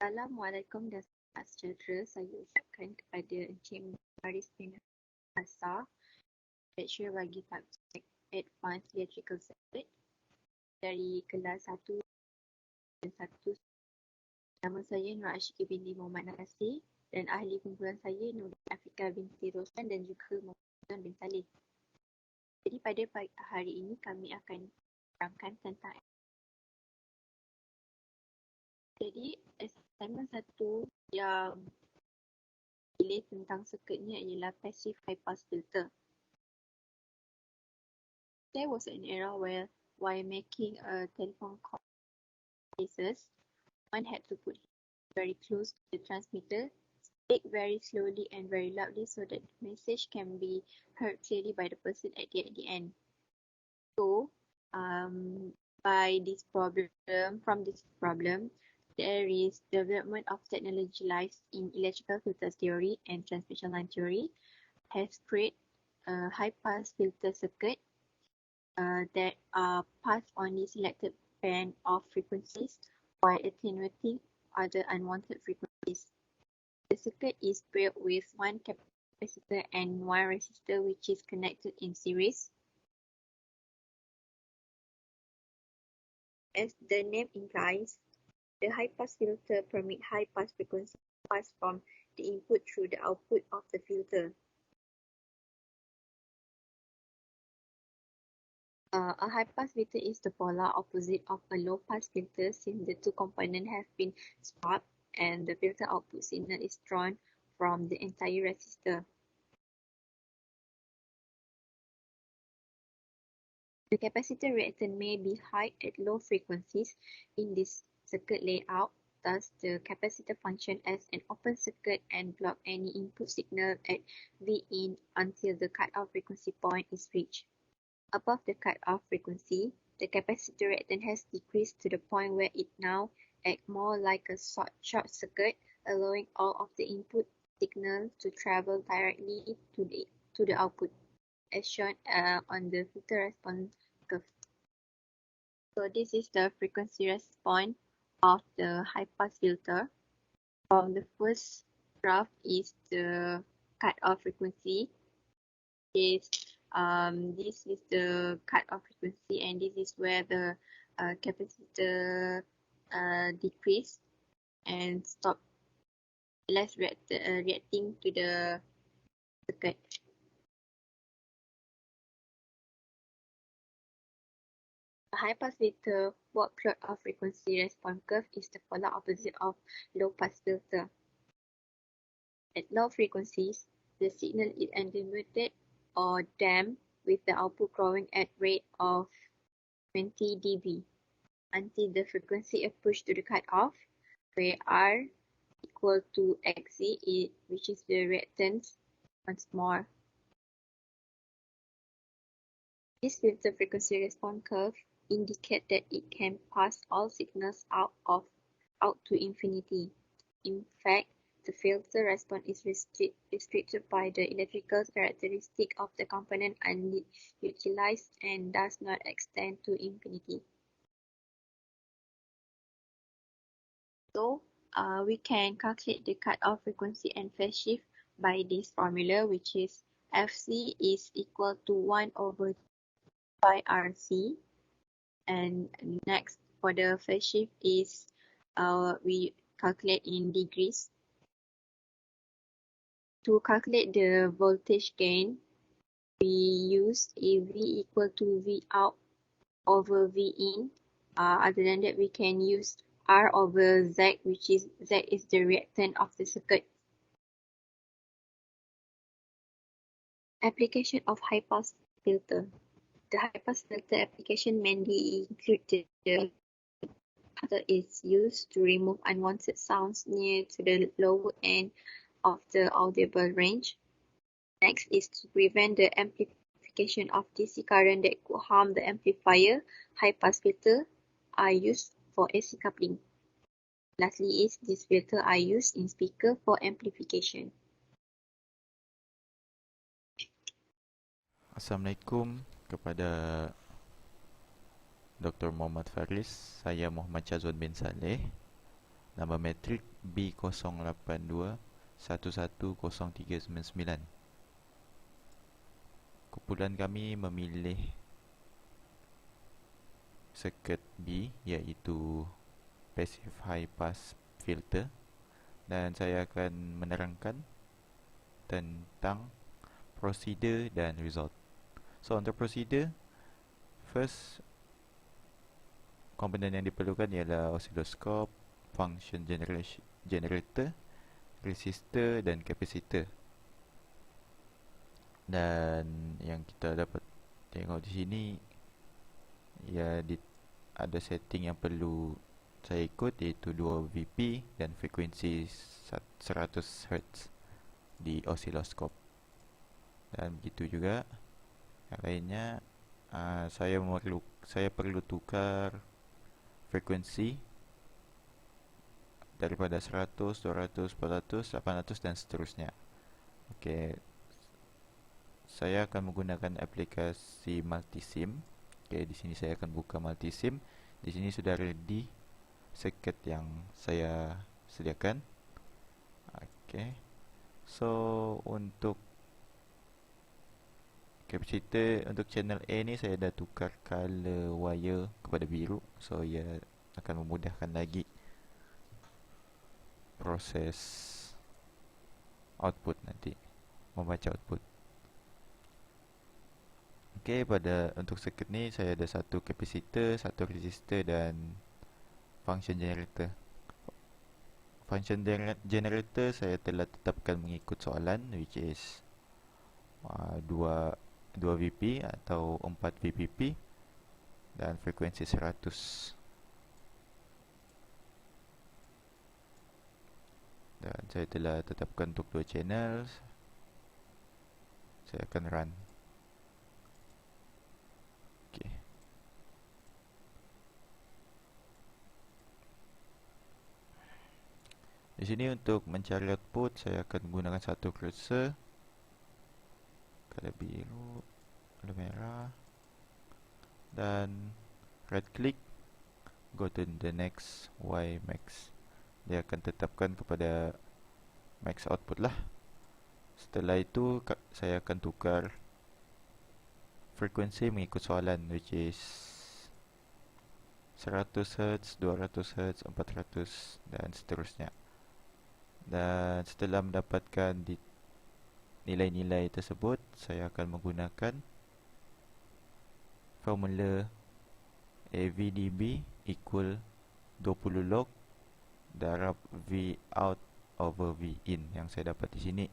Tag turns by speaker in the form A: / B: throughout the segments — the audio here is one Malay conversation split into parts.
A: Assalamualaikum dan selamat sejahtera. Saya ucapkan kepada Encik Faris bin Hasar, lecturer bagi subjek Advanced Electrical Circuit dari kelas 1 dan 1. Nama saya Nur Ashiki binti Muhammad Nasir dan ahli kumpulan saya Nur Afika binti Roslan dan juga Muhammad bin Saleh. Jadi pada hari ini kami akan terangkan tentang assignment 1 yang pilih tentang circuitnya ialah passive high pass filter. There was an era where, while making a telephone call cases, one had to put very close to the transmitter, speak very slowly and very loudly so that the message can be heard clearly by the person at the end. So, from this problem, there is development of technology lies in electrical filter theory and transmission line theory has created a high-pass filter circuit that are passed on the selected band of frequencies while attenuating other unwanted frequencies. The circuit is built with one capacitor and one resistor which is connected in series. As the name implies, the high-pass filter permits high-pass frequency pass from the input through the output of the filter. A high-pass filter is the polar opposite of a low-pass filter since the two components have been swapped and the filter output signal is drawn from the entire resistor. The capacitor reactance may be high at low frequencies in this circuit layout, thus the capacitor functions as an open circuit and block any input signal at Vin until the cut-off frequency point is reached. Above the cut-off frequency, the capacitor reactance has decreased to the point where it now acts more like a short circuit, allowing all of the input signal to travel directly to the output, as shown on the filter response curve. So this is the frequency response of the high-pass filter. From the first graph is the cut-off frequency. This is the cut-off frequency, and this is where the capacitor decrease and stop reacting to the circuit. A high-pass filter work plot of frequency response curve is the polar opposite of low-pass filter. At low frequencies, the signal is attenuated or damped with the output growing at rate of 20 dB until the frequency approach to the cutoff, where R equal to Xc, which is the reactance once more. This filter frequency response curve indicates that it can pass all signals out to infinity. In fact, the filter response is restricted by the electrical characteristic of the component unutilized and does not extend to infinity. So, we can calculate the cutoff frequency and phase shift by this formula, which is Fc is equal to 1 over pi Rc. And next, for the phase shift is we calculate in degrees. To calculate the voltage gain, we use V equal to V out over V in. Other than that, we can use R over Z, which is Z is the reactant of the circuit. Application of high-pass filter. The high-pass filter application mainly include the filter is used to remove unwanted sounds near to the lower end of the audible range. Next is to prevent the amplification of DC current that could harm the amplifier. High-pass filter are used for AC coupling. Lastly is this filter are used in speaker for amplification.
B: Assalamualaikum kepada Dr. Muhammad Faris. Saya Muhammad Chazwan bin Saleh. Nombor metrik B082110399. Kumpulan kami memilih circuit B, iaitu passive high pass filter, dan saya akan menerangkan tentang procedure dan result. So untuk procedure, first komponen yang diperlukan ialah oscilloscope, function generator, resistor dan capacitor. Dan yang kita dapat tengok di sini, ya, ada setting yang perlu saya ikut, iaitu 2 VP dan frekuensi 100 Hz di oscilloscope. Dan begitu juga yang lainnya, saya perlu tukar frekuensi daripada 100, 200, 400, 800 dan seterusnya. Okey, saya akan menggunakan aplikasi multisim. Okey, di sini saya akan buka multisim. Di sini sudah ready circuit yang saya sediakan. Okey. So untuk capacitor, untuk channel A ni saya dah tukar color wire kepada biru. So ia akan memudahkan lagi proses output nanti, membaca output. Okey, untuk circuit ni saya ada satu capacitor, satu resistor dan function generator. Function generator saya telah tetapkan mengikut soalan, which is 2 VP atau 4 VPP dan frekuensi 100. Dan saya telah tetapkan untuk 2 channel. Saya akan run. Okay. Di sini untuk mencari output, saya akan menggunakan satu cursor, color biru, color merah, dan right click, go to the next Y max. Dia akan tetapkan kepada max output lah. Setelah itu saya akan tukar frekuensi mengikut soalan, which is 100 Hz, 200 Hz, 400 dan seterusnya. Dan setelah mendapatkan nilai-nilai tersebut, saya akan menggunakan formula AVDB equal 20 log darab V out over V in yang saya dapat di sini,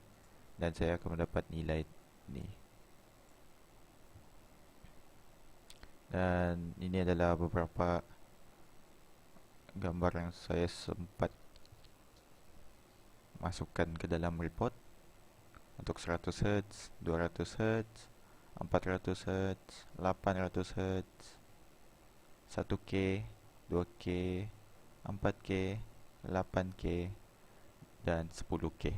B: dan saya akan mendapat nilai ni. Dan ini adalah beberapa gambar yang saya sempat masukkan ke dalam report. Untuk 100 Hz, 200 Hz, 400 Hz, 800 Hz, 1K, 2K, 4K, 8K dan 10K.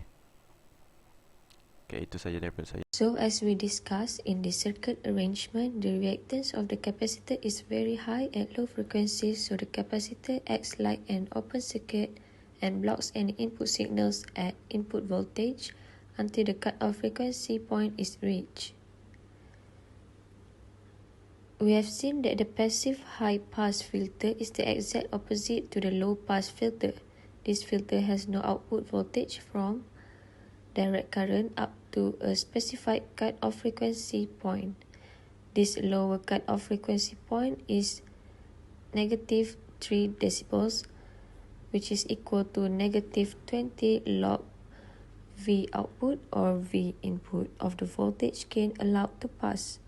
B: Okay, itu saja daripada saya.
C: So as we discussed in the circuit arrangement, the reactance of the capacitor is very high at low frequencies, so the capacitor acts like an open circuit and blocks any input signals at input voltage until the cut-off frequency point is reached. We have seen that the passive high-pass filter is the exact opposite to the low-pass filter. This filter has no output voltage from direct current up to a specified cut-off frequency point. This lower cut-off frequency point is negative 3 decibels, which is equal to negative 20 log V output or V input of the voltage gain allowed to pass.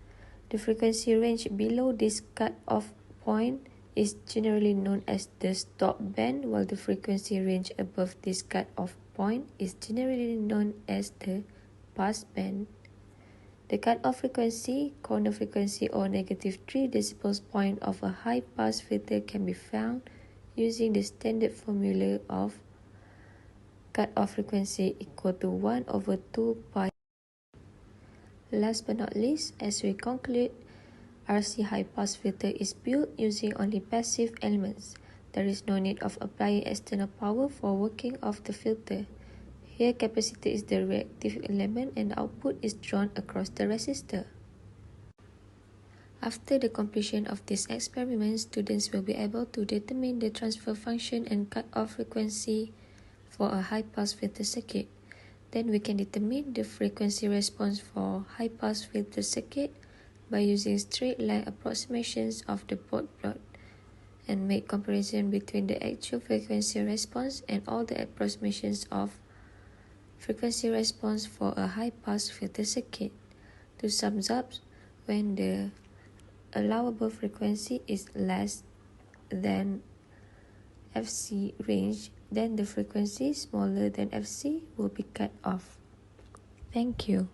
C: The frequency range below this cut-off point is generally known as the stop band, while the frequency range above this cut-off point is generally known as the pass band. The cut-off frequency, corner frequency or negative 3 decibels point of a high-pass filter can be found using the standard formula of cut-off frequency equal to 1 over 2 pi. Last but not least, as we conclude, RC high-pass filter is built using only passive elements. There is no need of applying external power for working of the filter. Here, capacitor is the reactive element and output is drawn across the resistor. After the completion of this experiment, students will be able to determine the transfer function and cut-off frequency for a high-pass filter circuit. Then we can determine the frequency response for high-pass filter circuit by using straight-line approximations of the Bode plot and make comparison between the actual frequency response and all the approximations of frequency response for a high-pass filter circuit. To sum up, when the allowable frequency is less than FC range, then the frequency smaller than FC will be cut off. Thank you.